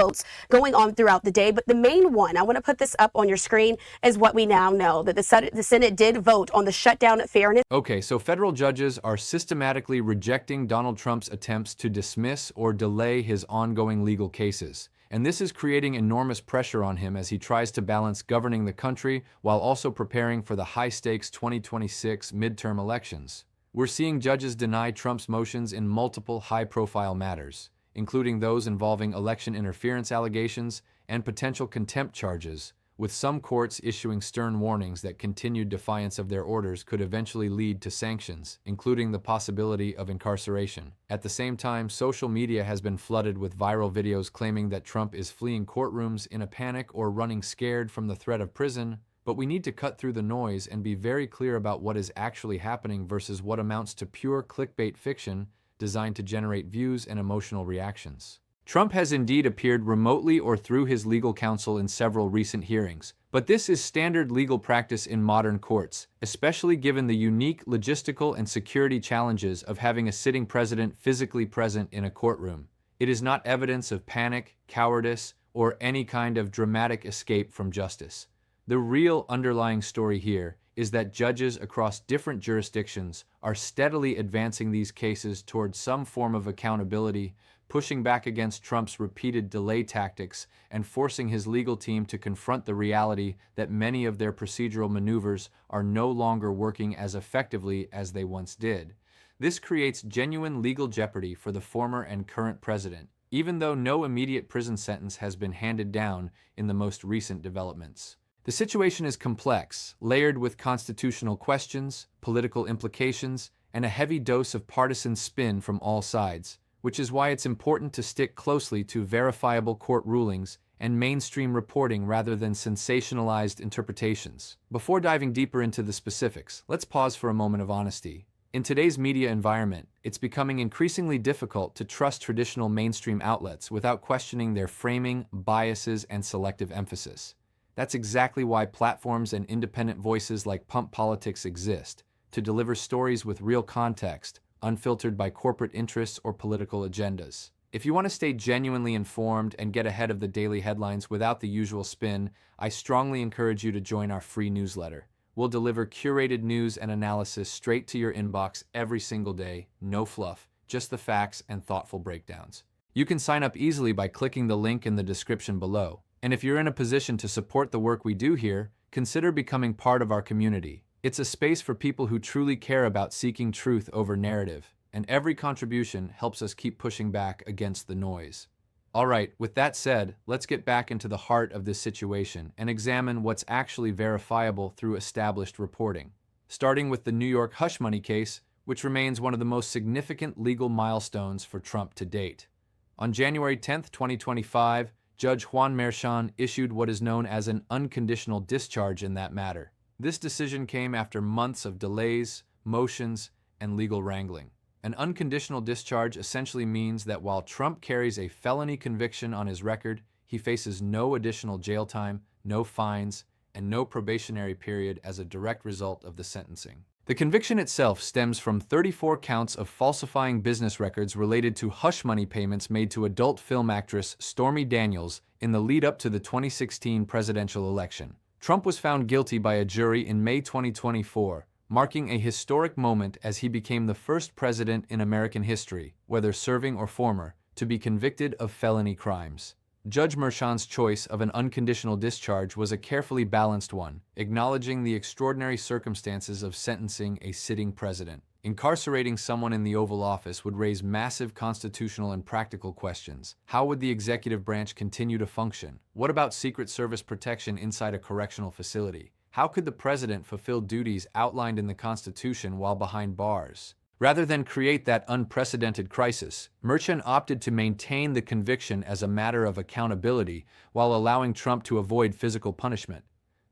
votes going on throughout the day. But the main one, I want to put this up on your screen, is what we now know, that the Senate did vote on the shutdown fairness. Okay, so federal judges are systematically rejecting Donald Trump's attempts to dismiss or delay his ongoing legal cases. And this is creating enormous pressure on him as he tries to balance governing the country while also preparing for the high-stakes 2026 midterm elections. We're seeing judges deny Trump's motions in multiple high-profile matters, including those involving election interference allegations and potential contempt charges, with some courts issuing stern warnings that continued defiance of their orders could eventually lead to sanctions, including the possibility of incarceration. At the same time, social media has been flooded with viral videos claiming that Trump is fleeing courtrooms in a panic or running scared from the threat of prison, but we need to cut through the noise and be very clear about what is actually happening versus what amounts to pure clickbait fiction designed to generate views and emotional reactions. Trump has indeed appeared remotely or through his legal counsel in several recent hearings, but this is standard legal practice in modern courts, especially given the unique logistical and security challenges of having a sitting president physically present in a courtroom. It is not evidence of panic, cowardice, or any kind of dramatic escape from justice. The real underlying story here is that judges across different jurisdictions are steadily advancing these cases towards some form of accountability, pushing back against Trump's repeated delay tactics and forcing his legal team to confront the reality that many of their procedural maneuvers are no longer working as effectively as they once did. This creates genuine legal jeopardy for the former and current president, even though no immediate prison sentence has been handed down in the most recent developments. The situation is complex, layered with constitutional questions, political implications, and a heavy dose of partisan spin from all sides, which is why it's important to stick closely to verifiable court rulings and mainstream reporting rather than sensationalized interpretations. Before diving deeper into the specifics, let's pause for a moment of honesty. In today's media environment, it's becoming increasingly difficult to trust traditional mainstream outlets without questioning their framing, biases, and selective emphasis. That's exactly why platforms and independent voices like Pump Politics exist, to deliver stories with real context, unfiltered by corporate interests or political agendas. If you want to stay genuinely informed and get ahead of the daily headlines without the usual spin, I strongly encourage you to join our free newsletter. We'll deliver curated news and analysis straight to your inbox every single day, no fluff, just the facts and thoughtful breakdowns. You can sign up easily by clicking the link in the description below. And if you're in a position to support the work we do here, consider becoming part of our community. It's a space for people who truly care about seeking truth over narrative, and every contribution helps us keep pushing back against the noise. All right, with that said, let's get back into the heart of this situation and examine what's actually verifiable through established reporting. Starting with the New York hush money case, which remains one of the most significant legal milestones for Trump to date. On January 10, 2025, Judge Juan Merchan issued what is known as an unconditional discharge in that matter. This decision came after months of delays, motions, and legal wrangling. An unconditional discharge essentially means that while Trump carries a felony conviction on his record, he faces no additional jail time, no fines, and no probationary period as a direct result of the sentencing. The conviction itself stems from 34 counts of falsifying business records related to hush money payments made to adult film actress Stormy Daniels in the lead-up to the 2016 presidential election. Trump was found guilty by a jury in May 2024, marking a historic moment as he became the first president in American history, whether serving or former, to be convicted of felony crimes. Judge Merchan's choice of an unconditional discharge was a carefully balanced one, acknowledging the extraordinary circumstances of sentencing a sitting president. Incarcerating someone in the Oval Office would raise massive constitutional and practical questions. How would the executive branch continue to function? What about Secret Service protection inside a correctional facility? How could the president fulfill duties outlined in the Constitution while behind bars? Rather than create that unprecedented crisis, Merchan opted to maintain the conviction as a matter of accountability while allowing Trump to avoid physical punishment.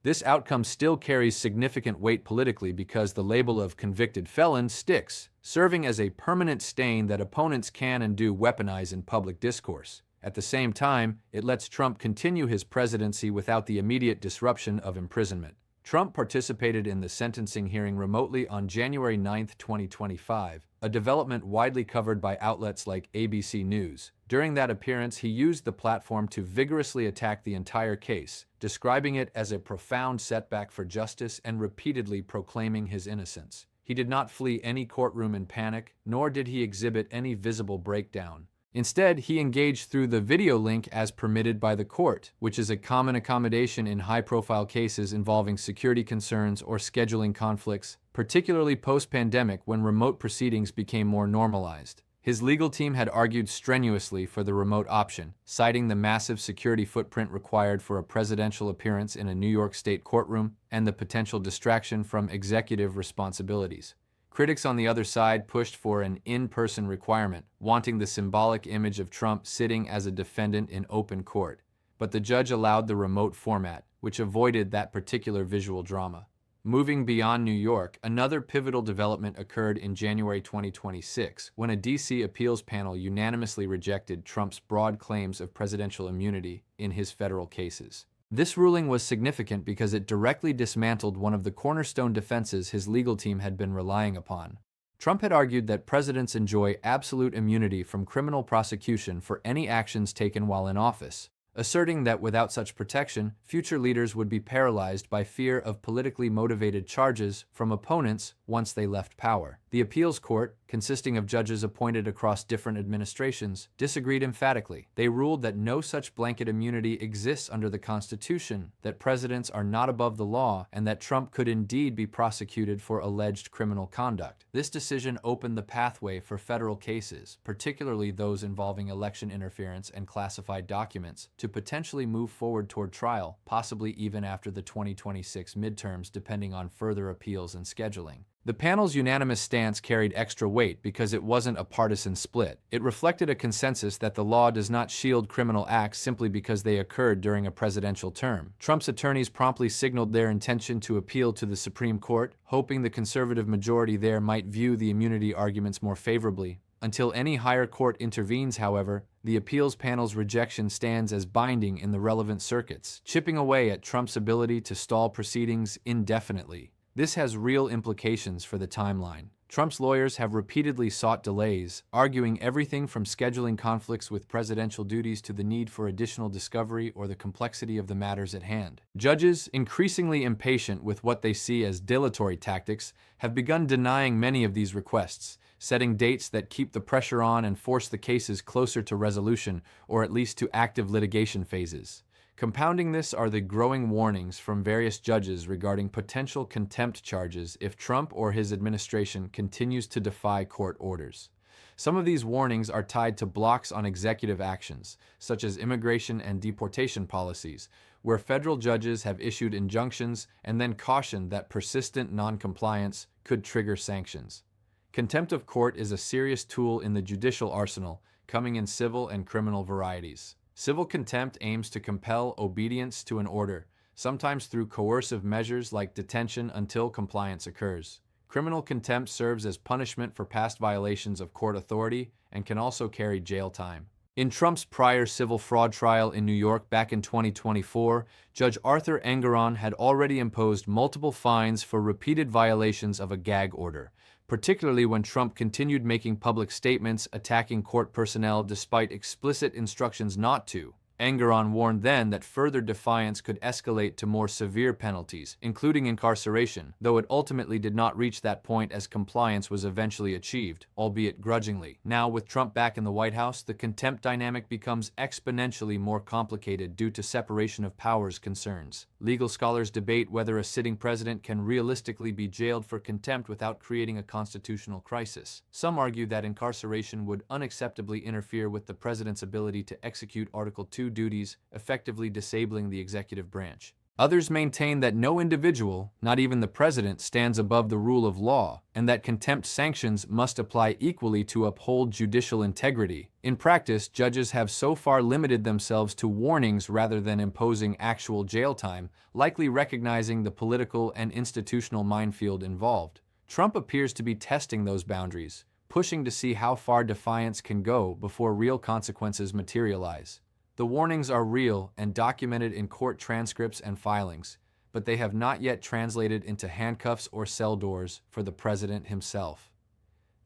This outcome still carries significant weight politically because the label of convicted felon sticks, serving as a permanent stain that opponents can and do weaponize in public discourse. At the same time, it lets Trump continue his presidency without the immediate disruption of imprisonment. Trump participated in the sentencing hearing remotely on January 9, 2025, a development widely covered by outlets like ABC News. During that appearance, he used the platform to vigorously attack the entire case, describing it as a profound setback for justice and repeatedly proclaiming his innocence. He did not flee any courtroom in panic, nor did he exhibit any visible breakdown. Instead, he engaged through the video link as permitted by the court, which is a common accommodation in high-profile cases involving security concerns or scheduling conflicts, particularly post-pandemic when remote proceedings became more normalized. His legal team had argued strenuously for the remote option, citing the massive security footprint required for a presidential appearance in a New York State courtroom and the potential distraction from executive responsibilities. Critics on the other side pushed for an in-person requirement, wanting the symbolic image of Trump sitting as a defendant in open court. But the judge allowed the remote format, which avoided that particular visual drama. Moving beyond New York, another pivotal development occurred in January 2026, when a D.C. appeals panel unanimously rejected Trump's broad claims of presidential immunity in his federal cases. This ruling was significant because it directly dismantled one of the cornerstone defenses his legal team had been relying upon. Trump had argued that presidents enjoy absolute immunity from criminal prosecution for any actions taken while in office, asserting that without such protection, future leaders would be paralyzed by fear of politically motivated charges from opponents once they left power. The appeals court, consisting of judges appointed across different administrations, disagreed emphatically. They ruled that no such blanket immunity exists under the Constitution, that presidents are not above the law, and that Trump could indeed be prosecuted for alleged criminal conduct. This decision opened the pathway for federal cases, particularly those involving election interference and classified documents, to potentially move forward toward trial, possibly even after the 2026 midterms, depending on further appeals and scheduling. The panel's unanimous stance carried extra weight because it wasn't a partisan split. It reflected a consensus that the law does not shield criminal acts simply because they occurred during a presidential term. Trump's attorneys promptly signaled their intention to appeal to the Supreme Court, hoping the conservative majority there might view the immunity arguments more favorably. Until any higher court intervenes, however, the appeals panel's rejection stands as binding in the relevant circuits, chipping away at Trump's ability to stall proceedings indefinitely. This has real implications for the timeline. Trump's lawyers have repeatedly sought delays, arguing everything from scheduling conflicts with presidential duties to the need for additional discovery or the complexity of the matters at hand. Judges, increasingly impatient with what they see as dilatory tactics, have begun denying many of these requests, setting dates that keep the pressure on and force the cases closer to resolution or at least to active litigation phases. Compounding this are the growing warnings from various judges regarding potential contempt charges if Trump or his administration continues to defy court orders. Some of these warnings are tied to blocks on executive actions, such as immigration and deportation policies, where federal judges have issued injunctions and then cautioned that persistent noncompliance could trigger sanctions. Contempt of court is a serious tool in the judicial arsenal, coming in civil and criminal varieties. Civil contempt aims to compel obedience to an order, sometimes through coercive measures like detention until compliance occurs. Criminal contempt serves as punishment for past violations of court authority and can also carry jail time. In Trump's prior civil fraud trial in New York back in 2024, Judge Arthur Engoron had already imposed multiple fines for repeated violations of a gag order, particularly when Trump continued making public statements attacking court personnel despite explicit instructions not to. Engoron warned then that further defiance could escalate to more severe penalties, including incarceration, though it ultimately did not reach that point as compliance was eventually achieved, albeit grudgingly. Now, with Trump back in the White House, the contempt dynamic becomes exponentially more complicated due to separation of powers concerns. Legal scholars debate whether a sitting president can realistically be jailed for contempt without creating a constitutional crisis. Some argue that incarceration would unacceptably interfere with the president's ability to execute Article 2 duties, effectively disabling the executive branch. Others maintain that no individual, not even the president, stands above the rule of law, and that contempt sanctions must apply equally to uphold judicial integrity. In practice, judges have so far limited themselves to warnings rather than imposing actual jail time, likely recognizing the political and institutional minefield involved. Trump appears to be testing those boundaries, pushing to see how far defiance can go before real consequences materialize. The warnings are real and documented in court transcripts and filings, but they have not yet translated into handcuffs or cell doors for the president himself.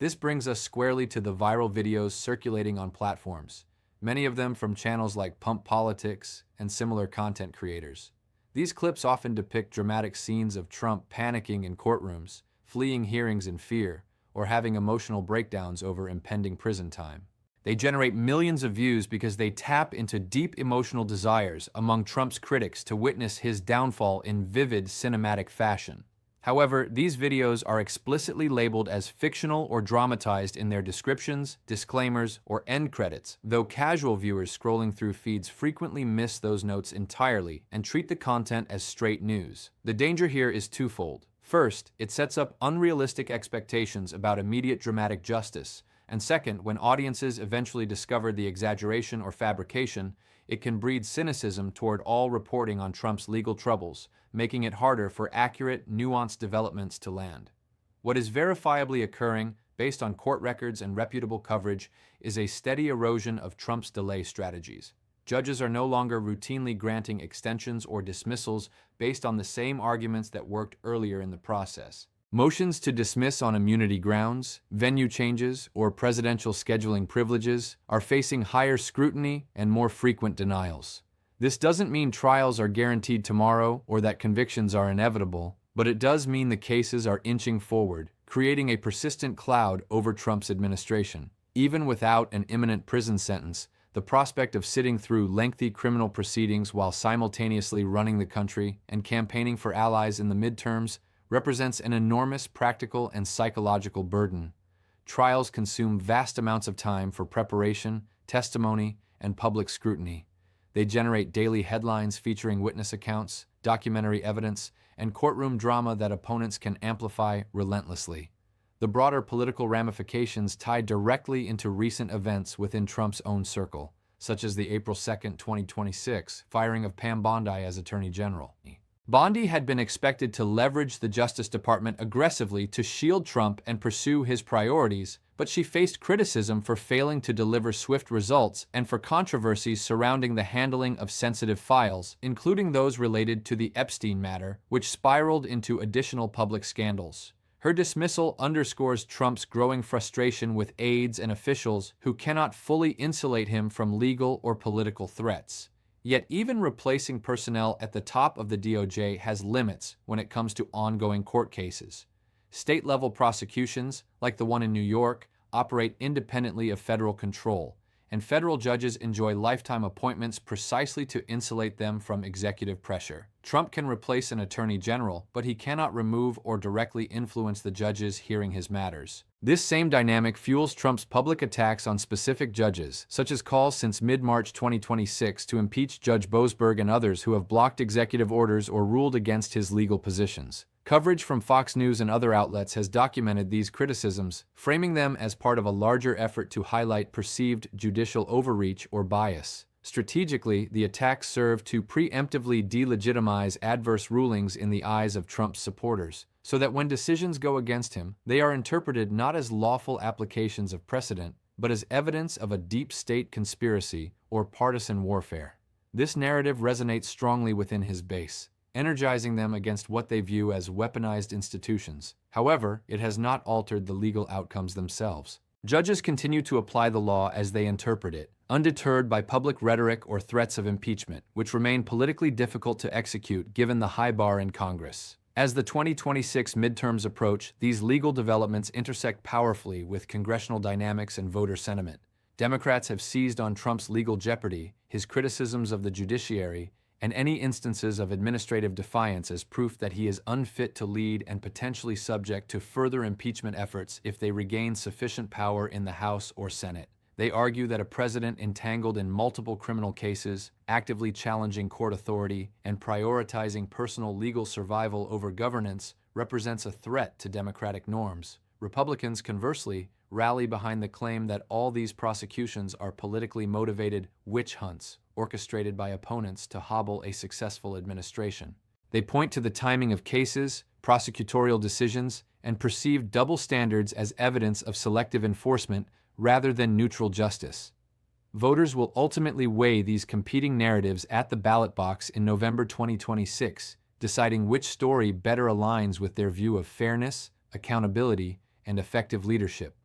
This brings us squarely to the viral videos circulating on platforms, many of them from channels like Pump Politics and similar content creators. These clips often depict dramatic scenes of Trump panicking in courtrooms, fleeing hearings in fear, or having emotional breakdowns over impending prison time. They generate millions of views because they tap into deep emotional desires among Trump's critics to witness his downfall in vivid cinematic fashion. However, these videos are explicitly labeled as fictional or dramatized in their descriptions, disclaimers, or end credits, though casual viewers scrolling through feeds frequently miss those notes entirely and treat the content as straight news. The danger here is twofold. First, it sets up unrealistic expectations about immediate dramatic justice, and second, when audiences eventually discover the exaggeration or fabrication, it can breed cynicism toward all reporting on Trump's legal troubles, making it harder for accurate, nuanced developments to land. What is verifiably occurring, based on court records and reputable coverage, is a steady erosion of Trump's delay strategies. Judges are no longer routinely granting extensions or dismissals based on the same arguments that worked earlier in the process. Motions to dismiss on immunity grounds, venue changes, or presidential scheduling privileges are facing higher scrutiny and more frequent denials. This doesn't mean trials are guaranteed tomorrow or that convictions are inevitable, but it does mean the cases are inching forward, creating a persistent cloud over Trump's administration. Even without an imminent prison sentence, the prospect of sitting through lengthy criminal proceedings while simultaneously running the country and campaigning for allies in the midterms represents an enormous practical and psychological burden. Trials consume vast amounts of time for preparation, testimony, and public scrutiny. They generate daily headlines featuring witness accounts, documentary evidence, and courtroom drama that opponents can amplify relentlessly. The broader political ramifications tie directly into recent events within Trump's own circle, such as the April 2, 2026, firing of Pam Bondi as Attorney General. Bondi had been expected to leverage the Justice Department aggressively to shield Trump and pursue his priorities, but she faced criticism for failing to deliver swift results and for controversies surrounding the handling of sensitive files, including those related to the Epstein matter, which spiraled into additional public scandals. Her dismissal underscores Trump's growing frustration with aides and officials who cannot fully insulate him from legal or political threats. Yet even replacing personnel at the top of the DOJ has limits when it comes to ongoing court cases. State-level prosecutions, like the one in New York, operate independently of federal control, and federal judges enjoy lifetime appointments precisely to insulate them from executive pressure. Trump can replace an attorney general, but he cannot remove or directly influence the judges hearing his matters. This same dynamic fuels Trump's public attacks on specific judges, such as calls since mid-March 2026 to impeach Judge Boasberg and others who have blocked executive orders or ruled against his legal positions. Coverage from Fox News and other outlets has documented these criticisms, framing them as part of a larger effort to highlight perceived judicial overreach or bias. Strategically, the attacks serve to preemptively delegitimize adverse rulings in the eyes of Trump's supporters, so that when decisions go against him, they are interpreted not as lawful applications of precedent, but as evidence of a deep state conspiracy or partisan warfare. This narrative resonates strongly within his base, energizing them against what they view as weaponized institutions. However, it has not altered the legal outcomes themselves. Judges continue to apply the law as they interpret it, undeterred by public rhetoric or threats of impeachment, which remain politically difficult to execute given the high bar in Congress. As the 2026 midterms approach, these legal developments intersect powerfully with congressional dynamics and voter sentiment. Democrats have seized on Trump's legal jeopardy, his criticisms of the judiciary, and any instances of administrative defiance as proof that he is unfit to lead and potentially subject to further impeachment efforts if they regain sufficient power in the House or Senate. They argue that a president entangled in multiple criminal cases, actively challenging court authority, and prioritizing personal legal survival over governance represents a threat to democratic norms. Republicans, conversely, rally behind the claim that all these prosecutions are politically motivated witch hunts orchestrated by opponents to hobble a successful administration. They point to the timing of cases, prosecutorial decisions, and perceived double standards as evidence of selective enforcement rather than neutral justice. Voters will ultimately weigh these competing narratives at the ballot box in November 2026, deciding which story better aligns with their view of fairness, accountability, and effective leadership.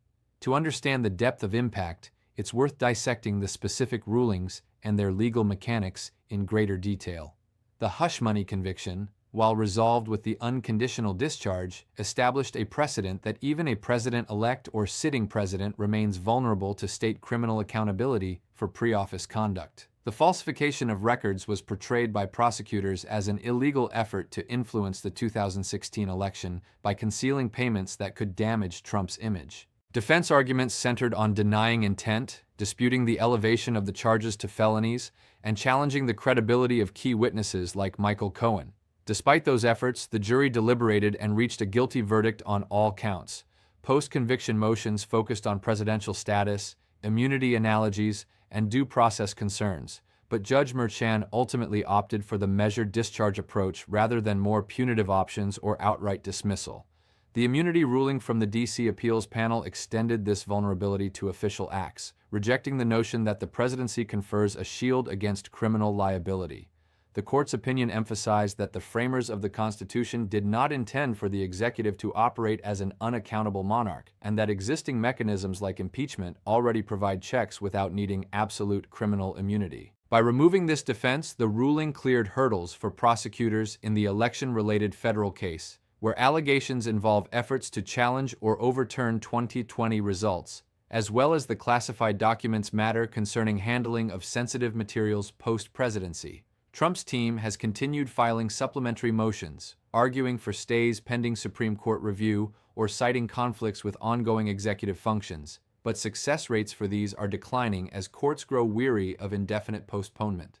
To understand the depth of impact, it's worth dissecting the specific rulings and their legal mechanics in greater detail. The hush money conviction, while resolved with the unconditional discharge, established a precedent that even a president-elect or sitting president remains vulnerable to state criminal accountability for pre-office conduct. The falsification of records was portrayed by prosecutors as an illegal effort to influence the 2016 election by concealing payments that could damage Trump's image. Defense arguments centered on denying intent, disputing the elevation of the charges to felonies, and challenging the credibility of key witnesses like Michael Cohen. Despite those efforts, the jury deliberated and reached a guilty verdict on all counts. Post-conviction motions focused on presidential status, immunity analogies, and due process concerns, but Judge Merchan ultimately opted for the measured discharge approach rather than more punitive options or outright dismissal. The immunity ruling from the D.C. Appeals Panel extended this vulnerability to official acts, rejecting the notion that the presidency confers a shield against criminal liability. The court's opinion emphasized that the framers of the Constitution did not intend for the executive to operate as an unaccountable monarch, and that existing mechanisms like impeachment already provide checks without needing absolute criminal immunity. By removing this defense, the ruling cleared hurdles for prosecutors in the election-related federal case, where allegations involve efforts to challenge or overturn 2020 results, as well as the classified documents matter concerning handling of sensitive materials post-presidency. Trump's team has continued filing supplementary motions, arguing for stays pending Supreme Court review or citing conflicts with ongoing executive functions, but success rates for these are declining as courts grow weary of indefinite postponement.